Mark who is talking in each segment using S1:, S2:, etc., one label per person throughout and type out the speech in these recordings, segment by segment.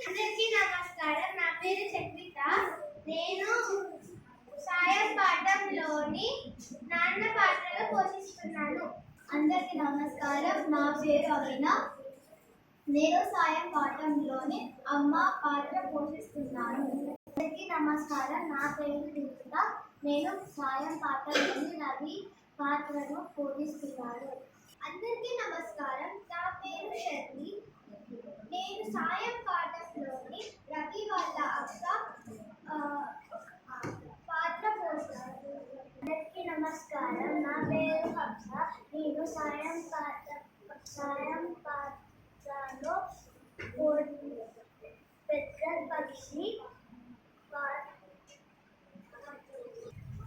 S1: అందరికీ నమస్కారం. నా పేరు చక్రిత. నేను సాయం పాఠంలోని నాన్న పాత్రలో పోషిస్తున్నాను.
S2: అందరికీ నమస్కారం. నా పేరు అవిన. నేను సాయం పాఠంలోని అమ్మ పాత్ర పోషిస్తున్నాను. అందరికీ నమస్కారం. నా పేరు దీపిక. నేను సాయం పాఠంలోని రవి పాత్రను పోషిస్తున్నాను.
S1: అందరికీ నమస్కారం. నా పేరు షర్మి. నేను సాయం పాఠంలోని రవి వాళ్ళ అక్క పాత్ర పోషిస్తాను.
S2: అందరికీ నమస్కారం. నా పేరు హంస. నేను సాయం పాత్రలో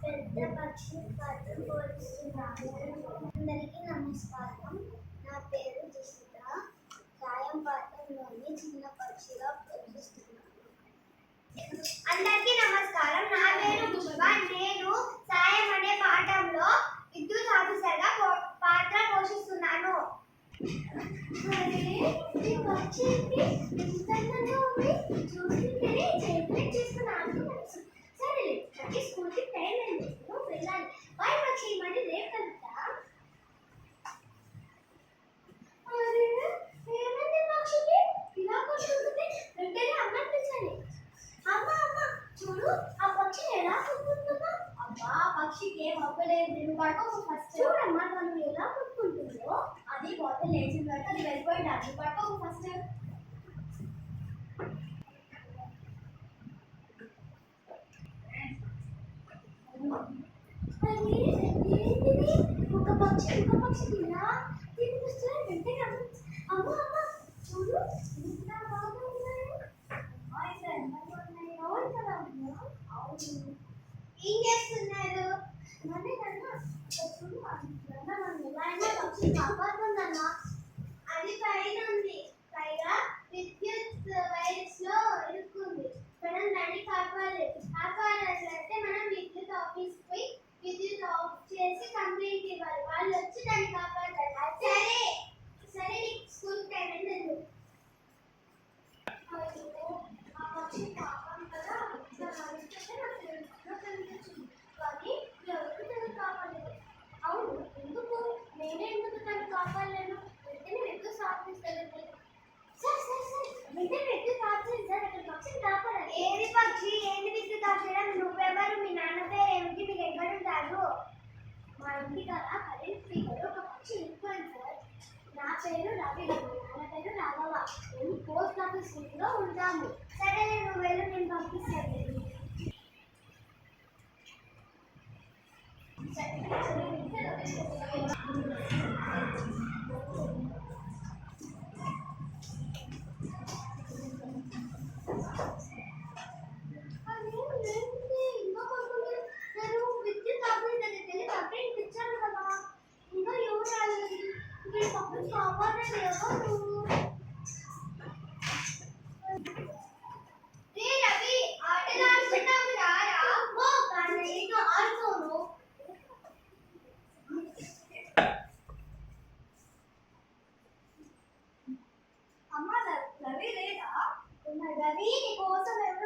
S2: పెద్ద పక్షి పాత్ర పోషిస్తున్నాను. అందరికీ నమస్కారం. నా పేరు జసిత. సాయం పాత్రలోని చిన్న పక్షిగా పోషిస్తున్నాను.
S1: అందరికీ నమస్కారం. నా పేరు పుష్ప. నేను సాయం అనే పాఠంలో విద్యుత్ ఆఫీసర్గా పాత్ర పోషిస్తున్నాను. సరే, స్కూల్కి టైం అయింది, నువ్వు వెళ్ళాలి. బాయ్ పక్షి, మరి రేపు కలుద్దా? ఏమైంది పక్షికి ఇలా కొట్టుకుంటుంది? వెంటనే అమ్మని పిలిచాలి. అమ్మ అమ్మ చూడు, ఆ పక్షిని ఎలా కొట్టుకుంటుందో.
S2: అబ్బా, పక్షికి ఏం అవ్వలేదు. నువ్వు పట్టుకో ఫస్ట్.
S1: చూడమ్మా మనం ఎలా కొట్టుకుంటుందో.
S2: అది బాటిల్ లేచిన తర్వాత అది వెళ్ళిపోయింది. అది పట్టుకో ఫస్ట్.
S1: ఒక పక్షి ఇంకో పక్షికి ఇలా తినిపిస్తే వెంటనే అమ్మ అమ్మ చూడు ఎంత బాగున్నాయి. అవును కదా అమ్మ. అవును. ఏం చేస్తున్నారు?
S2: చూడు, మనం ఎలా అయినా పక్షి కాపాడుతుందన్నా.
S1: అది పైన ఉంది, పైగా విద్యుత్ వైర్స్ లో ఇరుక్కుంది. మనం దాన్ని కాపాడాలంటే మనం విద్యుత్ ఆఫీస్ పోయి విద్యుత్ ఆఫ్ చేసి కంప్లైంట్ ఇవ్వాలి. వాళ్ళు వచ్చి దాన్ని కాపాడాలి. సరే సరే, నీకు స్కూల్ టైం అయింది. ఆ పక్షి పాపం కదా, కానీ ఎవరు దాన్ని కాపాడలేదు.
S2: అవును, ఎందుకు? నేనే ఎందుకు దాన్ని కాపాడలేను? వెంటనే విద్యుత్ ఆఫీస్ వెళ్ళి
S1: సరే సరే సరే, వెంటనే విద్యుత్ ఆఫ్ చేసి సార్ అక్కడ పక్షిని కాపాడాలి. ఏది పక్షి? ఏంది విద్యుత్ ఆఫ్ చేయడం? నువ్వెవరు? మీ నాన్న పేరు ఏమిటి? మీరు ఎక్కడుంటారు?
S2: మా ఇంటి కదా కరెంట్ ఫీవర్ ఒక పక్షి వెళ్ళిపోయింది సార్. నా పేరు రవి, నా పేరు రాఘవ. మేము పోస్ట్ ఆఫీస్ లో ఉంటాము.
S1: సరే, నువ్వు వెళ్ళు, నేను పంపిస్తాను. విద్యుత్ ఆఫీస్ దగ్గరికి వెళ్ళి కంప్లైంట్ ఇచ్చాను కదా, ఇంకా ఎవరు రాలేదు. ఇక్కడ పక్కన కాపాడలేదు ఎవరు? రే రవి, ఆటలు ఆడుతున్నావు రారా? ఓ కానీ నేను ఆడుకోను.
S2: అమ్మ, రవి లేదా?
S1: రవి, నీ కోసం ఎవరు